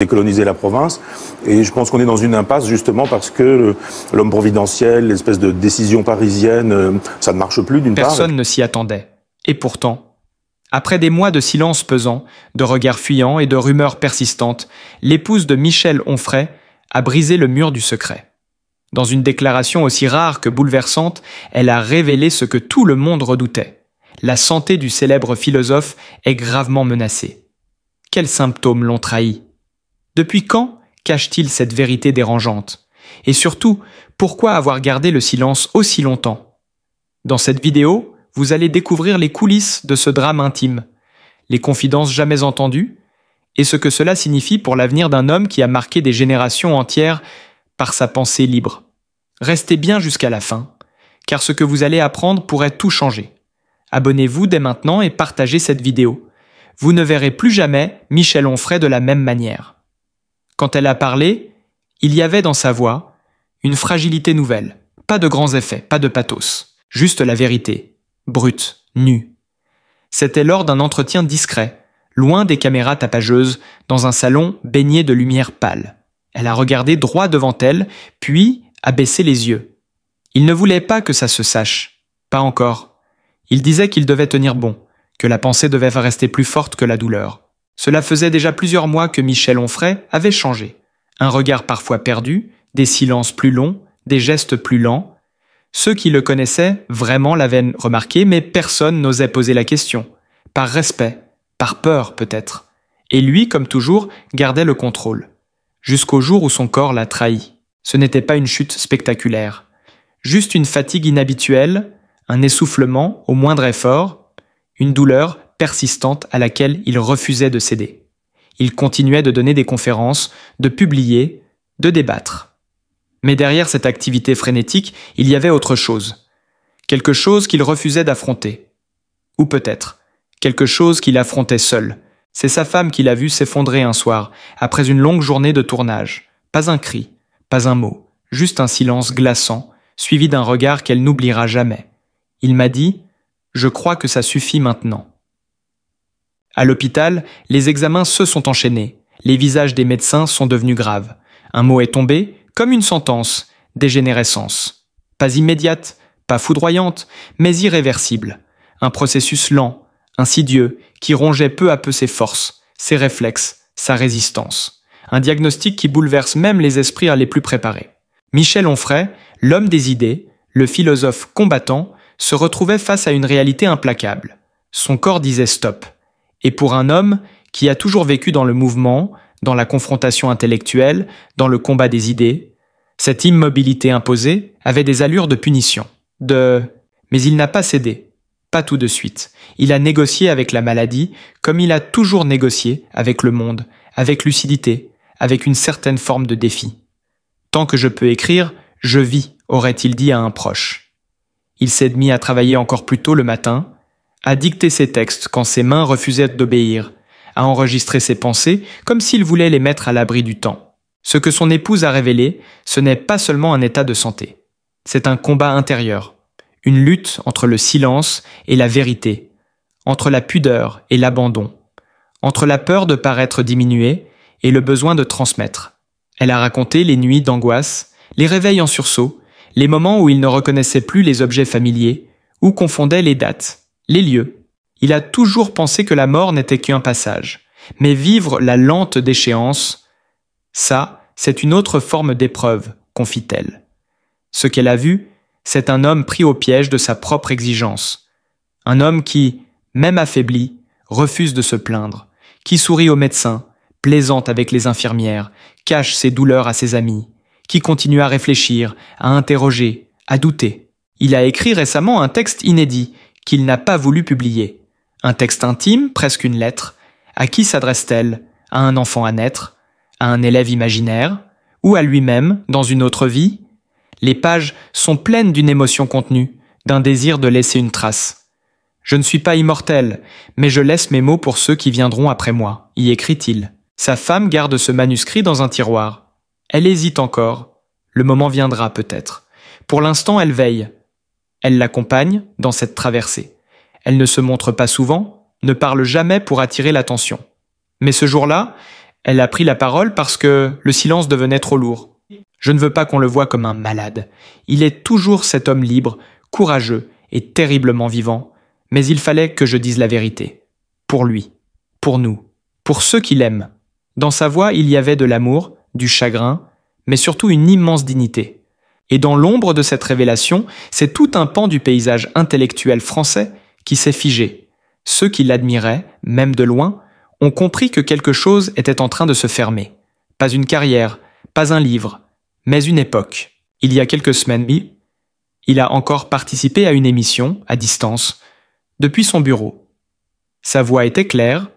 décoloniser la province. Et je pense qu'on est dans une impasse justement parce que l'homme providentiel, l'espèce de décision parisienne, ça ne marche plus d'une part. Personne ne s'y attendait. Et pourtant, après des mois de silence pesant, de regards fuyants et de rumeurs persistantes, l'épouse de Michel Onfray a brisé le mur du secret. Dans une déclaration aussi rare que bouleversante, elle a révélé ce que tout le monde redoutait. La santé du célèbre philosophe est gravement menacée. Quels symptômes l'ont trahi ? Depuis quand cache-t-il cette vérité dérangeante ? Et surtout, pourquoi avoir gardé le silence aussi longtemps ? Dans cette vidéo, vous allez découvrir les coulisses de ce drame intime, les confidences jamais entendues, et ce que cela signifie pour l'avenir d'un homme qui a marqué des générations entières par sa pensée libre. Restez bien jusqu'à la fin, car ce que vous allez apprendre pourrait tout changer. Abonnez-vous dès maintenant et partagez cette vidéo. Vous ne verrez plus jamais Michel Onfray de la même manière. Quand elle a parlé, il y avait dans sa voix une fragilité nouvelle. Pas de grands effets, pas de pathos. Juste la vérité, brute, nue. C'était lors d'un entretien discret, loin des caméras tapageuses, dans un salon baigné de lumière pâle. Elle a regardé droit devant elle, puis a baissé les yeux. Il ne voulait pas que ça se sache. Pas encore. Il disait qu'il devait tenir bon, que la pensée devait rester plus forte que la douleur. Cela faisait déjà plusieurs mois que Michel Onfray avait changé. Un regard parfois perdu, des silences plus longs, des gestes plus lents. Ceux qui le connaissaient vraiment l'avaient remarqué, mais personne n'osait poser la question. Par respect, par peur peut-être. Et lui, comme toujours, gardait le contrôle. Jusqu'au jour où son corps l'a trahi. Ce n'était pas une chute spectaculaire. Juste une fatigue inhabituelle, un essoufflement au moindre effort, une douleur persistante à laquelle il refusait de céder. Il continuait de donner des conférences, de publier, de débattre. Mais derrière cette activité frénétique, il y avait autre chose. Quelque chose qu'il refusait d'affronter. Ou peut-être, quelque chose qu'il affrontait seul. C'est sa femme qui l'a vu s'effondrer un soir, après une longue journée de tournage. Pas un cri, pas un mot, juste un silence glaçant, suivi d'un regard qu'elle n'oubliera jamais. Il m'a dit « Je crois que ça suffit maintenant ». À l'hôpital, les examens se sont enchaînés. Les visages des médecins sont devenus graves. Un mot est tombé, comme une sentence, dégénérescence. Pas immédiate, pas foudroyante, mais irréversible. Un processus lent, insidieux, qui rongeait peu à peu ses forces, ses réflexes, sa résistance. Un diagnostic qui bouleverse même les esprits les plus préparés. Michel Onfray, l'homme des idées, le philosophe combattant, se retrouvait face à une réalité implacable. Son corps disait stop. Et pour un homme qui a toujours vécu dans le mouvement, dans la confrontation intellectuelle, dans le combat des idées, cette immobilité imposée avait des allures de punition. Mais il n'a pas cédé. Pas tout de suite. Il a négocié avec la maladie, comme il a toujours négocié avec le monde, avec lucidité, avec une certaine forme de défi. Tant que je peux écrire, je vis, aurait-il dit à un proche. Il s'est mis à travailler encore plus tôt le matin, à dicter ses textes quand ses mains refusaient d'obéir, à enregistrer ses pensées comme s'il voulait les mettre à l'abri du temps. Ce que son épouse a révélé, ce n'est pas seulement un état de santé. C'est un combat intérieur, une lutte entre le silence et la vérité, entre la pudeur et l'abandon, entre la peur de paraître diminuée et le besoin de transmettre. Elle a raconté les nuits d'angoisse, les réveils en sursaut, les moments où il ne reconnaissait plus les objets familiers, ou confondait les dates, les lieux. Il a toujours pensé que la mort n'était qu'un passage. Mais vivre la lente déchéance, ça, c'est une autre forme d'épreuve, confie-t-elle. Ce qu'elle a vu, c'est un homme pris au piège de sa propre exigence. Un homme qui, même affaibli, refuse de se plaindre, qui sourit aux médecins, plaisante avec les infirmières, cache ses douleurs à ses amis, qui continue à réfléchir, à interroger, à douter. Il a écrit récemment un texte inédit qu'il n'a pas voulu publier. Un texte intime, presque une lettre. À qui s'adresse-t-elle ? À un enfant à naître ? À un élève imaginaire ? Ou à lui-même, dans une autre vie ? Les pages sont pleines d'une émotion contenue, d'un désir de laisser une trace. « Je ne suis pas immortel, mais je laisse mes mots pour ceux qui viendront après moi », y écrit-il. Sa femme garde ce manuscrit dans un tiroir. Elle hésite encore. Le moment viendra peut-être. Pour l'instant, elle veille. Elle l'accompagne dans cette traversée. Elle ne se montre pas souvent, ne parle jamais pour attirer l'attention. Mais ce jour-là, Elle a pris la parole parce que le silence devenait trop lourd. Je ne veux pas qu'on le voie comme un malade. Il est toujours cet homme libre, courageux et terriblement vivant, mais il fallait que je dise la vérité. Pour lui, pour nous, pour ceux qui l'aiment. Dans sa voix, il y avait de l'amour, du chagrin, mais surtout une immense dignité. Et dans l'ombre de cette révélation, c'est tout un pan du paysage intellectuel français qui s'est figé. Ceux qui l'admiraient, même de loin, ont compris que quelque chose était en train de se fermer. Pas une carrière, pas un livre, mais une époque. Il y a quelques semaines, il a encore participé à une émission, à distance, depuis son bureau. Sa voix était claire,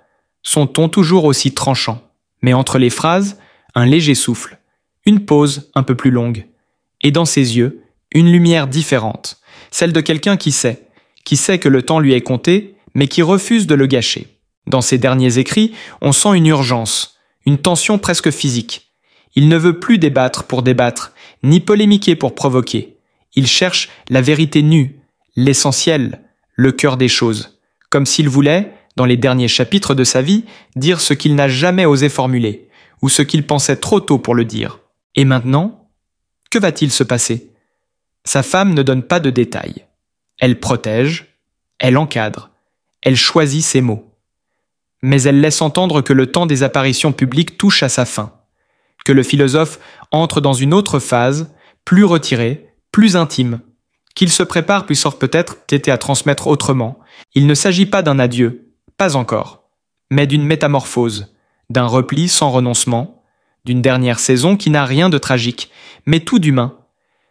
son ton toujours aussi tranchant, mais entre les phrases, un léger souffle, une pause un peu plus longue, et dans ses yeux, une lumière différente, celle de quelqu'un qui sait que le temps lui est compté, mais qui refuse de le gâcher. Dans ses derniers écrits, on sent une urgence, une tension presque physique. Il ne veut plus débattre pour débattre, ni polémiquer pour provoquer. Il cherche la vérité nue, l'essentiel, le cœur des choses, comme s'il voulait, dans les derniers chapitres de sa vie, dire ce qu'il n'a jamais osé formuler, ou ce qu'il pensait trop tôt pour le dire. Et maintenant, que va-t-il se passer? Sa femme ne donne pas de détails. Elle protège, elle encadre, elle choisit ses mots. Mais elle laisse entendre que le temps des apparitions publiques touche à sa fin, que le philosophe entre dans une autre phase, plus retirée, plus intime, qu'il se prépare puis sort peut-être à transmettre autrement. Il ne s'agit pas d'un adieu, pas encore, mais d'une métamorphose, d'un repli sans renoncement, d'une dernière saison qui n'a rien de tragique, mais tout d'humain.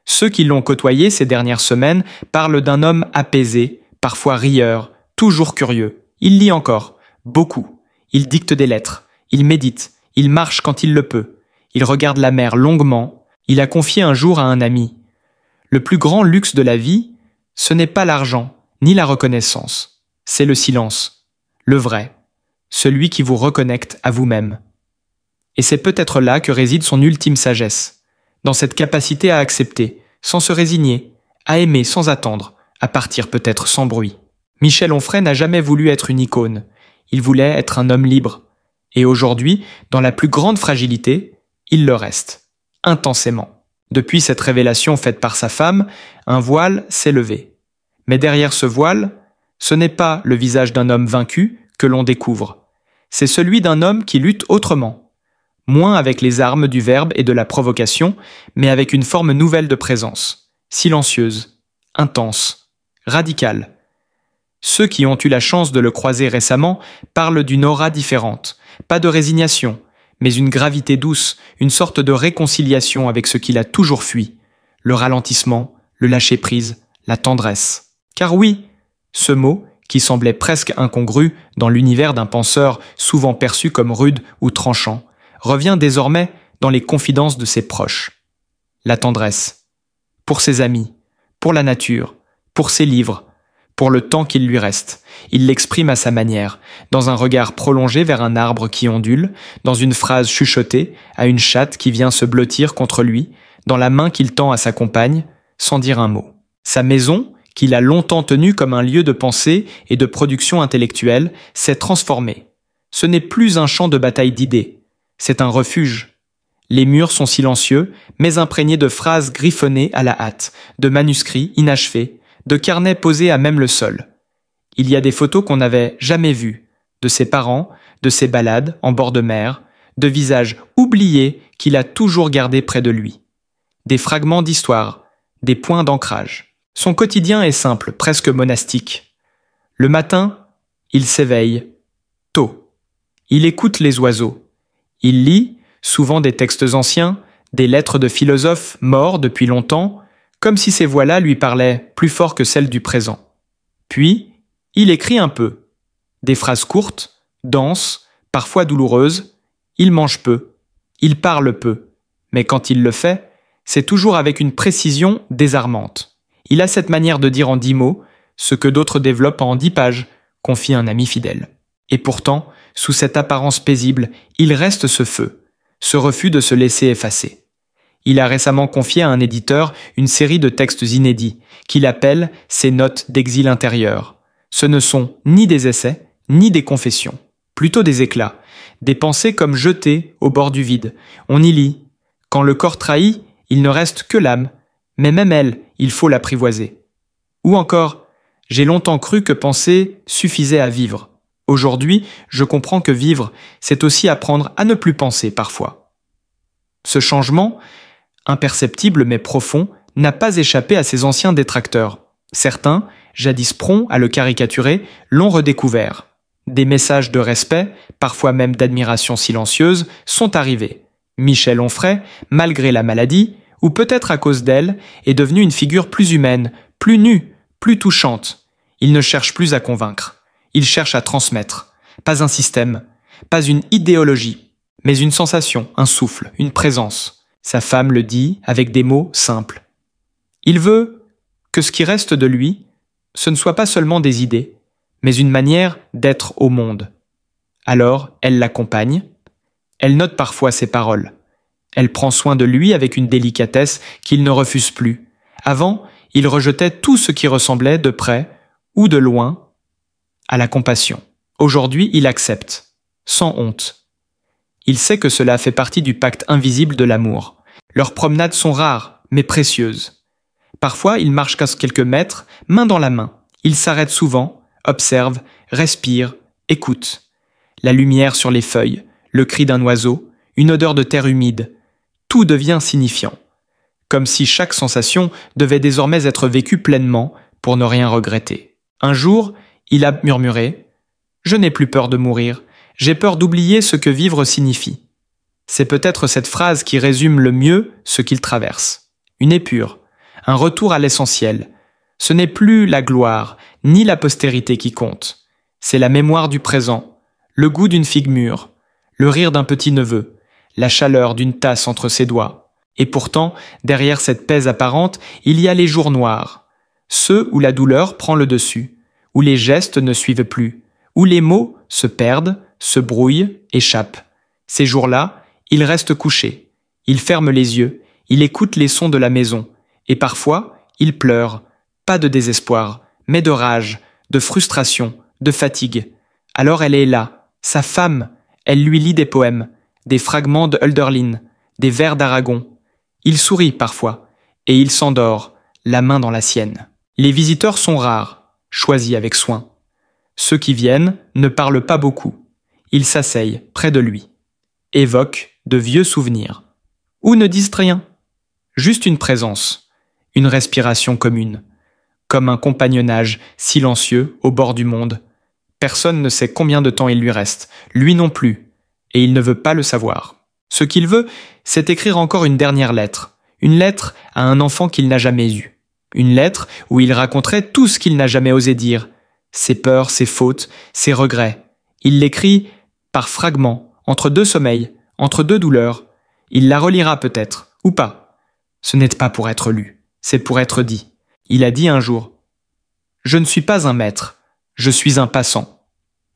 Ceux qui l'ont côtoyé ces dernières semaines parlent d'un homme apaisé, parfois rieur, toujours curieux. Il lit encore, beaucoup. Il dicte des lettres, il médite, il marche quand il le peut. Il regarde la mer longuement. Il a confié un jour à un ami: le plus grand luxe de la vie, ce n'est pas l'argent, ni la reconnaissance. C'est le silence, le vrai, celui qui vous reconnecte à vous-même. Et c'est peut-être là que réside son ultime sagesse, dans cette capacité à accepter, sans se résigner, à aimer sans attendre, à partir peut-être sans bruit. Michel Onfray n'a jamais voulu être une icône. Il voulait être un homme libre. Et aujourd'hui, dans la plus grande fragilité, il le reste, intensément. Depuis cette révélation faite par sa femme, un voile s'est levé. Mais derrière ce voile, ce n'est pas le visage d'un homme vaincu que l'on découvre. C'est celui d'un homme qui lutte autrement. Moins avec les armes du verbe et de la provocation, mais avec une forme nouvelle de présence, silencieuse, intense, radicale. Ceux qui ont eu la chance de le croiser récemment parlent d'une aura différente, pas de résignation, mais une gravité douce, une sorte de réconciliation avec ce qu'il a toujours fui, le ralentissement, le lâcher-prise, la tendresse. Car oui, ce mot, qui semblait presque incongru dans l'univers d'un penseur souvent perçu comme rude ou tranchant, revient désormais dans les confidences de ses proches. La tendresse. Pour ses amis, pour la nature, pour ses livres, pour le temps qu'il lui reste. Il l'exprime à sa manière, dans un regard prolongé vers un arbre qui ondule, dans une phrase chuchotée à une chatte qui vient se blottir contre lui, dans la main qu'il tend à sa compagne, sans dire un mot. Sa maison, qu'il a longtemps tenue comme un lieu de pensée et de production intellectuelle, s'est transformée. Ce n'est plus un champ de bataille d'idées, c'est un refuge. Les murs sont silencieux, mais imprégnés de phrases griffonnées à la hâte, de manuscrits inachevés, de carnets posés à même le sol. Il y a des photos qu'on n'avait jamais vues, de ses parents, de ses balades en bord de mer, de visages oubliés qu'il a toujours gardés près de lui. Des fragments d'histoire, des points d'ancrage. Son quotidien est simple, presque monastique. Le matin, il s'éveille, tôt. Il écoute les oiseaux. Il lit, souvent des textes anciens, des lettres de philosophes morts depuis longtemps, comme si ces voix-là lui parlaient plus fort que celles du présent. Puis, il écrit un peu. Des phrases courtes, denses, parfois douloureuses. Il mange peu. Il parle peu. Mais quand il le fait, c'est toujours avec une précision désarmante. Il a cette manière de dire en 10 mots ce que d'autres développent en 10 pages, confie un ami fidèle. Et pourtant, sous cette apparence paisible, il reste ce feu, ce refus de se laisser effacer. Il a récemment confié à un éditeur une série de textes inédits, qu'il appelle ses notes d'exil intérieur. Ce ne sont ni des essais, ni des confessions, plutôt des éclats, des pensées comme jetées au bord du vide. On y lit. Quand le corps trahit, il ne reste que l'âme, mais même elle, il faut l'apprivoiser. Ou encore, j'ai longtemps cru que penser suffisait à vivre. Aujourd'hui, je comprends que vivre, c'est aussi apprendre à ne plus penser parfois. Ce changement, imperceptible mais profond, n'a pas échappé à ses anciens détracteurs. Certains, jadis prompts à le caricaturer, l'ont redécouvert. Des messages de respect, parfois même d'admiration silencieuse, sont arrivés. Michel Onfray, malgré la maladie, ou peut-être à cause d'elle, est devenu une figure plus humaine, plus nue, plus touchante. Il ne cherche plus à convaincre. Il cherche à transmettre. Pas un système, pas une idéologie, mais une sensation, un souffle, une présence. Sa femme le dit avec des mots simples. Il veut que ce qui reste de lui, ce ne soit pas seulement des idées, mais une manière d'être au monde. Alors, elle l'accompagne. Elle note parfois ses paroles. Elle prend soin de lui avec une délicatesse qu'il ne refuse plus. Avant, il rejetait tout ce qui ressemblait de près ou de loin à la compassion. Aujourd'hui, il accepte, sans honte. Il sait que cela fait partie du pacte invisible de l'amour. Leurs promenades sont rares, mais précieuses. Parfois, il marche quelques mètres, main dans la main. Il s'arrête souvent, observe, respire, écoute. La lumière sur les feuilles, le cri d'un oiseau, une odeur de terre humide. Tout devient signifiant. Comme si chaque sensation devait désormais être vécue pleinement pour ne rien regretter. Un jour, il a murmuré « Je n'ai plus peur de mourir, j'ai peur d'oublier ce que vivre signifie. » C'est peut-être cette phrase qui résume le mieux ce qu'il traverse. Une épure, un retour à l'essentiel. Ce n'est plus la gloire, ni la postérité qui compte. C'est la mémoire du présent, le goût d'une figue mûre, le rire d'un petit-neveu, la chaleur d'une tasse entre ses doigts. Et pourtant, derrière cette paix apparente, il y a les jours noirs, ceux où la douleur prend le dessus, où les gestes ne suivent plus, où les mots se perdent, se brouillent, échappent. Ces jours-là, il reste couché, il ferme les yeux, il écoute les sons de la maison, et parfois, il pleure, pas de désespoir, mais de rage, de frustration, de fatigue. Alors elle est là, sa femme, elle lui lit des poèmes, des fragments de Hölderlin, des vers d'Aragon. Il sourit parfois, et il s'endort, la main dans la sienne. Les visiteurs sont rares, choisis avec soin. Ceux qui viennent ne parlent pas beaucoup. Ils s'asseyent près de lui, évoquent de vieux souvenirs, ou ne disent rien. Juste une présence, une respiration commune, comme un compagnonnage silencieux au bord du monde. Personne ne sait combien de temps il lui reste, lui non plus, et il ne veut pas le savoir. Ce qu'il veut, c'est écrire encore une dernière lettre, une lettre à un enfant qu'il n'a jamais eu. Une lettre où il raconterait tout ce qu'il n'a jamais osé dire, ses peurs, ses fautes, ses regrets. Il l'écrit par fragments, entre deux sommeils, entre deux douleurs. Il la relira peut-être, ou pas. Ce n'est pas pour être lu, c'est pour être dit. Il a dit un jour « Je ne suis pas un maître, je suis un passant. »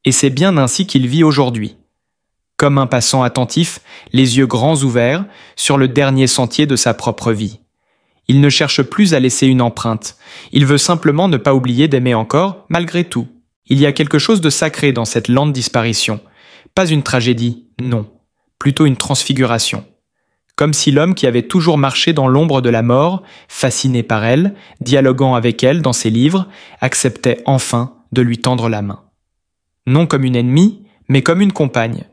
Et c'est bien ainsi qu'il vit aujourd'hui. Comme un passant attentif, les yeux grands ouverts, sur le dernier sentier de sa propre vie. Il ne cherche plus à laisser une empreinte. Il veut simplement ne pas oublier d'aimer encore, malgré tout. Il y a quelque chose de sacré dans cette lente disparition. Pas une tragédie, non. Plutôt une transfiguration. Comme si l'homme qui avait toujours marché dans l'ombre de la mort, fasciné par elle, dialoguant avec elle dans ses livres, acceptait enfin de lui tendre la main. Non comme une ennemie, mais comme une compagne.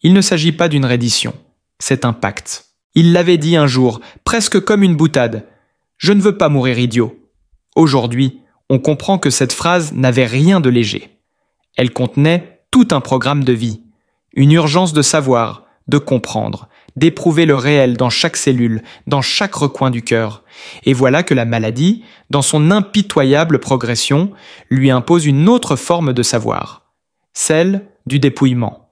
Il ne s'agit pas d'une reddition, c'est un pacte. Il l'avait dit un jour, presque comme une boutade. « Je ne veux pas mourir idiot ». Aujourd'hui, on comprend que cette phrase n'avait rien de léger. Elle contenait tout un programme de vie, une urgence de savoir, de comprendre, d'éprouver le réel dans chaque cellule, dans chaque recoin du cœur. Et voilà que la maladie, dans son impitoyable progression, lui impose une autre forme de savoir, celle du dépouillement,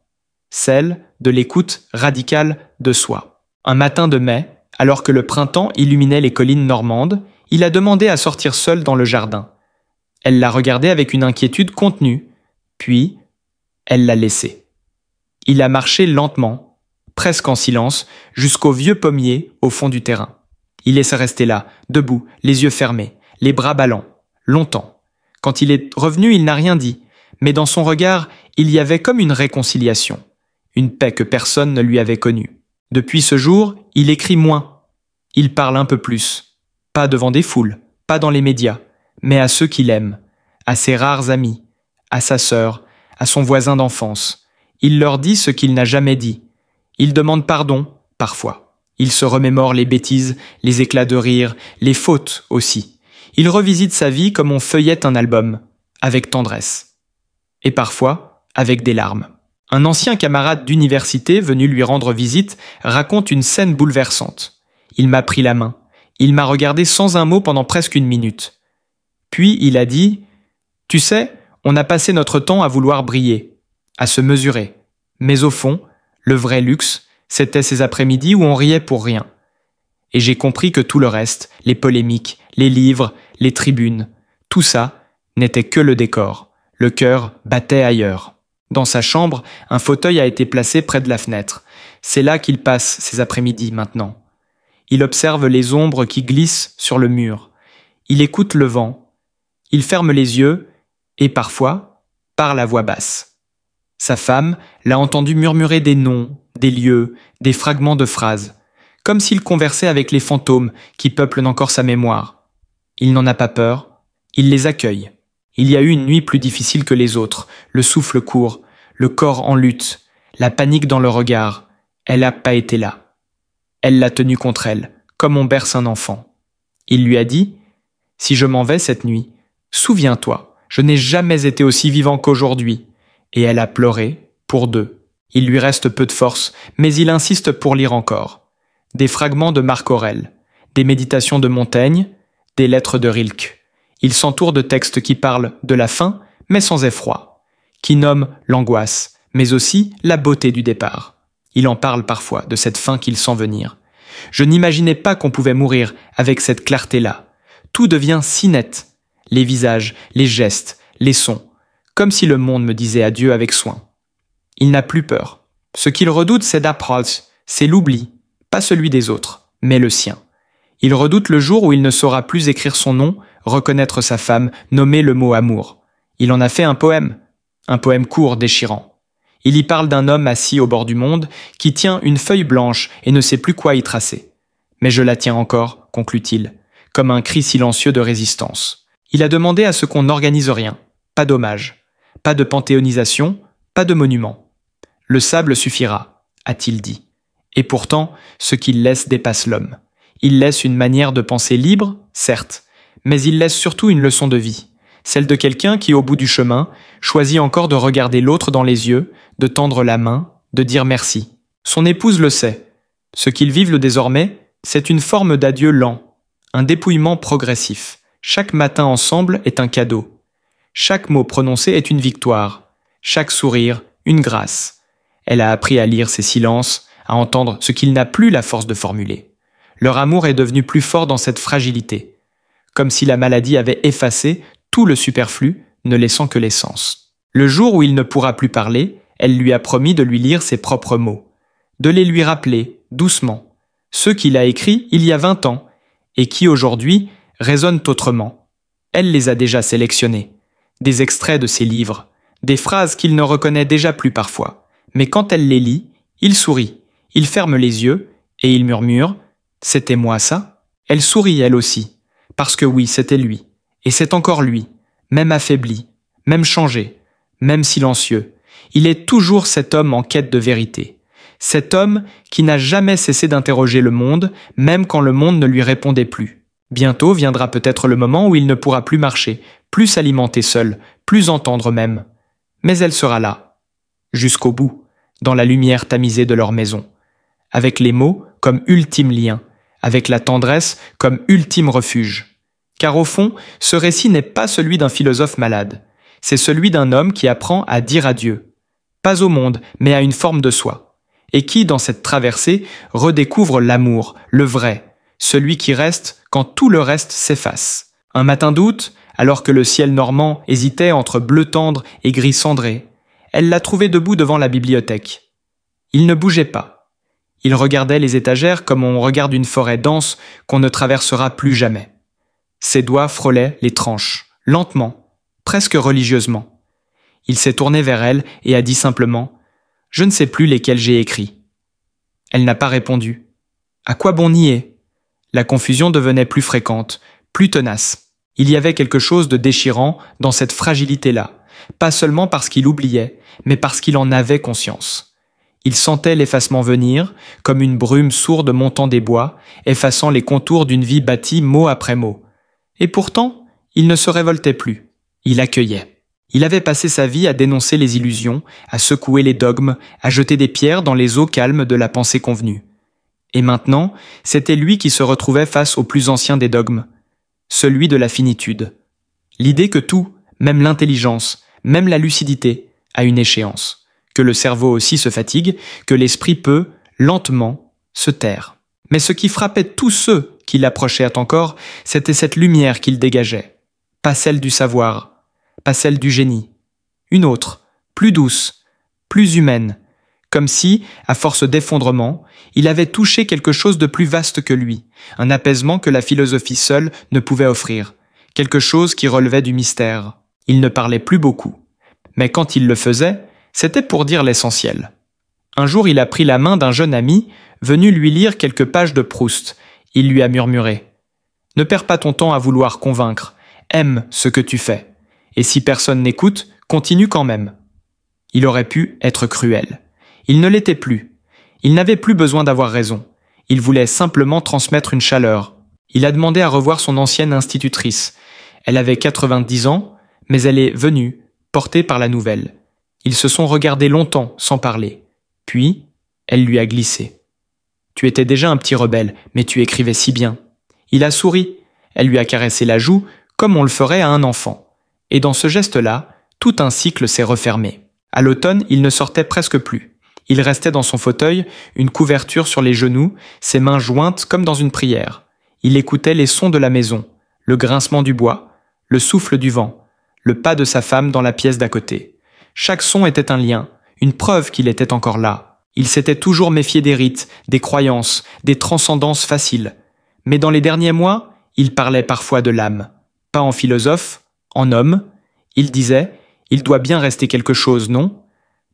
celle de l'écoute radicale de soi. Un matin de mai, alors que le printemps illuminait les collines normandes, il a demandé à sortir seul dans le jardin. Elle l'a regardé avec une inquiétude contenue, puis elle l'a laissé. Il a marché lentement, presque en silence, jusqu'au vieux pommier au fond du terrain. Il est resté là, debout, les yeux fermés, les bras ballants, longtemps. Quand il est revenu, il n'a rien dit, mais dans son regard, il y avait comme une réconciliation, une paix que personne ne lui avait connue. Depuis ce jour, il écrit moins. Il parle un peu plus. Pas devant des foules, pas dans les médias, mais à ceux qu'il aime, à ses rares amis, à sa sœur, à son voisin d'enfance. Il leur dit ce qu'il n'a jamais dit. Il demande pardon, parfois. Il se remémore les bêtises, les éclats de rire, les fautes aussi. Il revisite sa vie comme on feuillette un album, avec tendresse. Et parfois, avec des larmes. Un ancien camarade d'université venu lui rendre visite raconte une scène bouleversante. Il m'a pris la main. Il m'a regardé sans un mot pendant presque une minute. Puis il a dit « Tu sais, on a passé notre temps à vouloir briller, à se mesurer. Mais au fond, le vrai luxe, c'était ces après-midi où on riait pour rien. Et j'ai compris que tout le reste, les polémiques, les livres, les tribunes, tout ça n'était que le décor. Le cœur battait ailleurs. Dans sa chambre, un fauteuil a été placé près de la fenêtre. C'est là qu'il passe ses après-midi maintenant. Il observe les ombres qui glissent sur le mur. Il écoute le vent. Il ferme les yeux et parfois parle à voix basse. Sa femme l'a entendu murmurer des noms, des lieux, des fragments de phrases, comme s'il conversait avec les fantômes qui peuplent encore sa mémoire. Il n'en a pas peur, il les accueille. Il y a eu une nuit plus difficile que les autres, le souffle court, le corps en lutte, la panique dans le regard. Elle n'a pas été là. Elle l'a tenu contre elle, comme on berce un enfant. Il lui a dit « Si je m'en vais cette nuit, souviens-toi, je n'ai jamais été aussi vivant qu'aujourd'hui. » Et elle a pleuré, pour deux. Il lui reste peu de force, mais il insiste pour lire encore. Des fragments de Marc Aurèle, des méditations de Montaigne, des lettres de Rilke. Il s'entoure de textes qui parlent de la fin, mais sans effroi, qui nomment l'angoisse, mais aussi la beauté du départ. Il en parle parfois de cette fin qu'il sent venir. Je n'imaginais pas qu'on pouvait mourir avec cette clarté-là. Tout devient si net. Les visages, les gestes, les sons, comme si le monde me disait adieu avec soin. Il n'a plus peur. Ce qu'il redoute, c'est d'approche, c'est l'oubli, pas celui des autres, mais le sien. Il redoute le jour où il ne saura plus écrire son nom, reconnaître sa femme, nommer le mot amour. Il en a fait un poème court, déchirant. Il y parle d'un homme assis au bord du monde qui tient une feuille blanche et ne sait plus quoi y tracer. Mais je la tiens encore, conclut-il, comme un cri silencieux de résistance. Il a demandé à ce qu'on n'organise rien, pas d'hommage. Pas de panthéonisation, pas de monument. Le sable suffira, a-t-il dit. Et pourtant, ce qu'il laisse dépasse l'homme. Il laisse une manière de penser libre, certes, mais il laisse surtout une leçon de vie. Celle de quelqu'un qui, au bout du chemin, choisit encore de regarder l'autre dans les yeux, de tendre la main, de dire merci. Son épouse le sait. Ce qu'ils vivent désormais, c'est une forme d'adieu lent, un dépouillement progressif. Chaque matin ensemble est un cadeau. Chaque mot prononcé est une victoire, chaque sourire, une grâce. Elle a appris à lire ses silences, à entendre ce qu'il n'a plus la force de formuler. Leur amour est devenu plus fort dans cette fragilité, comme si la maladie avait effacé tout le superflu, ne laissant que l'essence. Le jour où il ne pourra plus parler, elle lui a promis de lui lire ses propres mots, de les lui rappeler, doucement, ceux qu'il a écrits il y a 20 ans, et qui aujourd'hui résonnent autrement. Elle les a déjà sélectionnés. Des extraits de ses livres, des phrases qu'il ne reconnaît déjà plus parfois. Mais quand elle les lit, il sourit, il ferme les yeux et il murmure « C'était moi ça ?» Elle sourit elle aussi, parce que oui, c'était lui. Et c'est encore lui, même affaibli, même changé, même silencieux. Il est toujours cet homme en quête de vérité. Cet homme qui n'a jamais cessé d'interroger le monde, même quand le monde ne lui répondait plus. Bientôt viendra peut-être le moment où il ne pourra plus marcher, plus s'alimenter seul, plus entendre même. Mais elle sera là, jusqu'au bout, dans la lumière tamisée de leur maison, avec les mots comme ultime lien, avec la tendresse comme ultime refuge. Car au fond, ce récit n'est pas celui d'un philosophe malade, c'est celui d'un homme qui apprend à dire adieu, pas au monde, mais à une forme de soi, et qui, dans cette traversée, redécouvre l'amour, le vrai, celui qui reste quand tout le reste s'efface. Un matin d'août, alors que le ciel normand hésitait entre bleu tendre et gris cendré, elle l'a trouvé debout devant la bibliothèque. Il ne bougeait pas. Il regardait les étagères comme on regarde une forêt dense qu'on ne traversera plus jamais. Ses doigts frôlaient les tranches, lentement, presque religieusement. Il s'est tourné vers elle et a dit simplement « Je ne sais plus lesquels j'ai écrits. » Elle n'a pas répondu. À quoi bon nier? La confusion devenait plus fréquente, plus tenace. Il y avait quelque chose de déchirant dans cette fragilité-là, pas seulement parce qu'il oubliait, mais parce qu'il en avait conscience. Il sentait l'effacement venir, comme une brume sourde montant des bois, effaçant les contours d'une vie bâtie mot après mot. Et pourtant, il ne se révoltait plus. Il accueillait. Il avait passé sa vie à dénoncer les illusions, à secouer les dogmes, à jeter des pierres dans les eaux calmes de la pensée convenue. Et maintenant, c'était lui qui se retrouvait face au plus ancien des dogmes, celui de la finitude. L'idée que tout, même l'intelligence, même la lucidité, a une échéance, que le cerveau aussi se fatigue, que l'esprit peut, lentement, se taire. Mais ce qui frappait tous ceux qui l'approchaient encore, c'était cette lumière qu'il dégageait. Pas celle du savoir, pas celle du génie. Une autre, plus douce, plus humaine, comme si, à force d'effondrement, il avait touché quelque chose de plus vaste que lui, un apaisement que la philosophie seule ne pouvait offrir, quelque chose qui relevait du mystère. Il ne parlait plus beaucoup, mais quand il le faisait, c'était pour dire l'essentiel. Un jour, il a pris la main d'un jeune ami, venu lui lire quelques pages de Proust. Il lui a murmuré « Ne perds pas ton temps à vouloir convaincre, aime ce que tu fais, et si personne n'écoute, continue quand même. » Il aurait pu être cruel. Il ne l'était plus. Il n'avait plus besoin d'avoir raison. Il voulait simplement transmettre une chaleur. Il a demandé à revoir son ancienne institutrice. Elle avait 90 ans, mais elle est venue, portée par la nouvelle. Ils se sont regardés longtemps sans parler. Puis, elle lui a glissé. « Tu étais déjà un petit rebelle, mais tu écrivais si bien. » Il a souri. Elle lui a caressé la joue, comme on le ferait à un enfant. Et dans ce geste-là, tout un cycle s'est refermé. À l'automne, il ne sortait presque plus. Il restait dans son fauteuil, une couverture sur les genoux, ses mains jointes comme dans une prière. Il écoutait les sons de la maison, le grincement du bois, le souffle du vent, le pas de sa femme dans la pièce d'à côté. Chaque son était un lien, une preuve qu'il était encore là. Il s'était toujours méfié des rites, des croyances, des transcendances faciles. Mais dans les derniers mois, il parlait parfois de l'âme. Pas en philosophe, en homme. Il disait « Il doit bien rester quelque chose, non ?»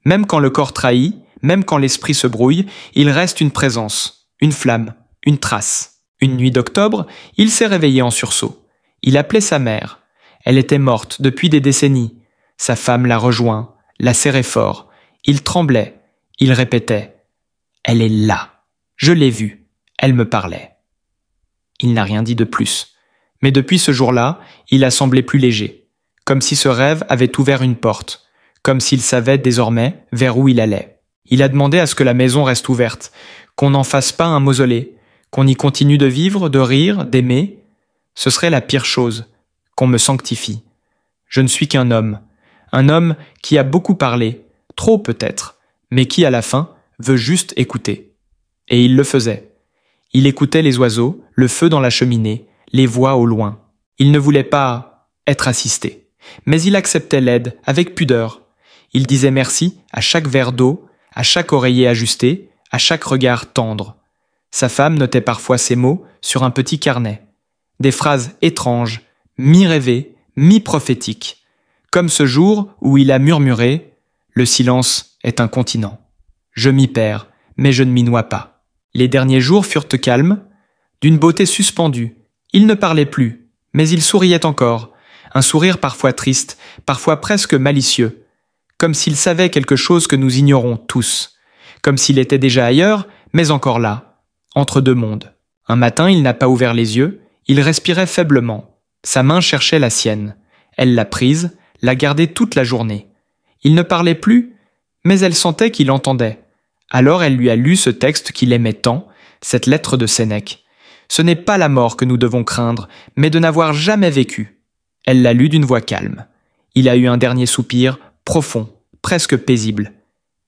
Même quand le corps trahit, même quand l'esprit se brouille, il reste une présence, une flamme, une trace. Une nuit d'octobre, il s'est réveillé en sursaut. Il appelait sa mère. Elle était morte depuis des décennies. Sa femme l'a rejoint, l'a serré fort. Il tremblait. Il répétait « Elle est là. Je l'ai vue. Elle me parlait. » Il n'a rien dit de plus. Mais depuis ce jour-là, il a semblé plus léger. Comme si ce rêve avait ouvert une porte. Comme s'il savait désormais vers où il allait. Il a demandé à ce que la maison reste ouverte, qu'on n'en fasse pas un mausolée, qu'on y continue de vivre, de rire, d'aimer. Ce serait la pire chose, qu'on me sanctifie. Je ne suis qu'un homme qui a beaucoup parlé, trop peut-être, mais qui à la fin veut juste écouter. Et il le faisait. Il écoutait les oiseaux, le feu dans la cheminée, les voix au loin. Il ne voulait pas être assisté, mais il acceptait l'aide avec pudeur. Il disait merci à chaque verre d'eau, à chaque oreiller ajusté, à chaque regard tendre. Sa femme notait parfois ses mots sur un petit carnet. Des phrases étranges, mi-rêvées, mi-prophétiques. Comme ce jour où il a murmuré « Le silence est un continent. Je m'y perds, mais je ne m'y noie pas. » Les derniers jours furent calmes, d'une beauté suspendue. Il ne parlait plus, mais il souriait encore. Un sourire parfois triste, parfois presque malicieux. Comme s'il savait quelque chose que nous ignorons tous, comme s'il était déjà ailleurs, mais encore là, entre deux mondes. Un matin, il n'a pas ouvert les yeux, il respirait faiblement. Sa main cherchait la sienne. Elle l'a prise, l'a gardée toute la journée. Il ne parlait plus, mais elle sentait qu'il entendait. Alors elle lui a lu ce texte qu'il aimait tant, cette lettre de Sénèque. Ce n'est pas la mort que nous devons craindre, mais de n'avoir jamais vécu. Elle l'a lu d'une voix calme. Il a eu un dernier soupir, profond, presque paisible.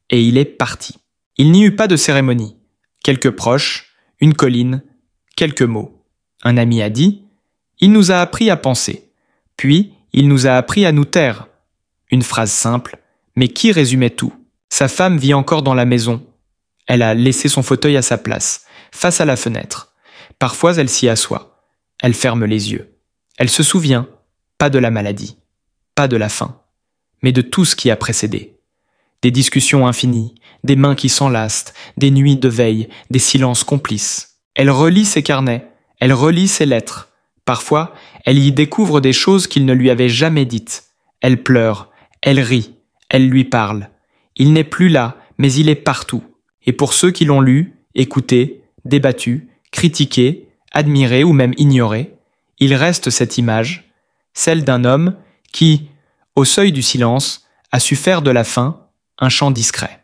Et il est parti. Il n'y eut pas de cérémonie. Quelques proches, une colline, quelques mots. Un ami a dit « Il nous a appris à penser. Puis, il nous a appris à nous taire. » Une phrase simple, mais qui résumait tout. Sa femme vit encore dans la maison. Elle a laissé son fauteuil à sa place, face à la fenêtre. Parfois, elle s'y assoit. Elle ferme les yeux. Elle se souvient, pas de la maladie, pas de la faim, mais de tout ce qui a précédé. Des discussions infinies, des mains qui s'enlacent, des nuits de veille, des silences complices. Elle relit ses carnets, elle relit ses lettres. Parfois, elle y découvre des choses qu'il ne lui avait jamais dites. Elle pleure, elle rit, elle lui parle. Il n'est plus là, mais il est partout. Et pour ceux qui l'ont lu, écouté, débattu, critiqué, admiré ou même ignoré, il reste cette image, celle d'un homme qui, au seuil du silence, a su faire de la fin un chant discret.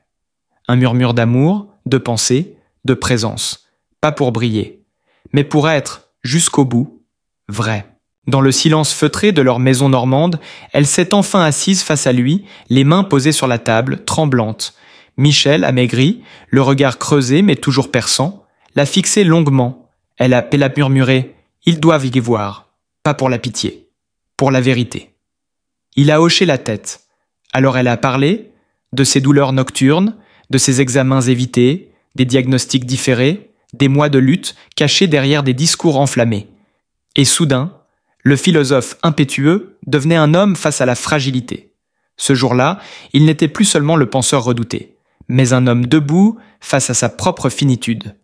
Un murmure d'amour, de pensée, de présence. Pas pour briller, mais pour être, jusqu'au bout, vrai. Dans le silence feutré de leur maison normande, elle s'est enfin assise face à lui, les mains posées sur la table, tremblante. Michel, amaigri, le regard creusé mais toujours perçant, l'a fixé longuement. Elle a murmuré « Ils doivent y voir, pas pour la pitié, pour la vérité. » Il a hoché la tête. Alors elle a parlé de ses douleurs nocturnes, de ses examens évités, des diagnostics différés, des mois de lutte cachés derrière des discours enflammés. Et soudain, le philosophe impétueux devenait un homme face à la fragilité. Ce jour-là, il n'était plus seulement le penseur redouté, mais un homme debout face à sa propre finitude.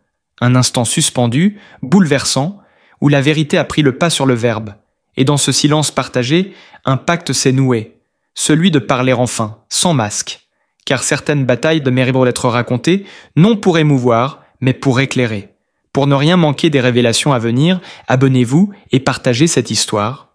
Un instant suspendu, bouleversant, où la vérité a pris le pas sur le verbe. Et dans ce silence partagé, un pacte s'est noué, celui de parler enfin, sans masque. Car certaines batailles ne méritent d'être racontées, non pour émouvoir, mais pour éclairer. Pour ne rien manquer des révélations à venir, abonnez-vous et partagez cette histoire.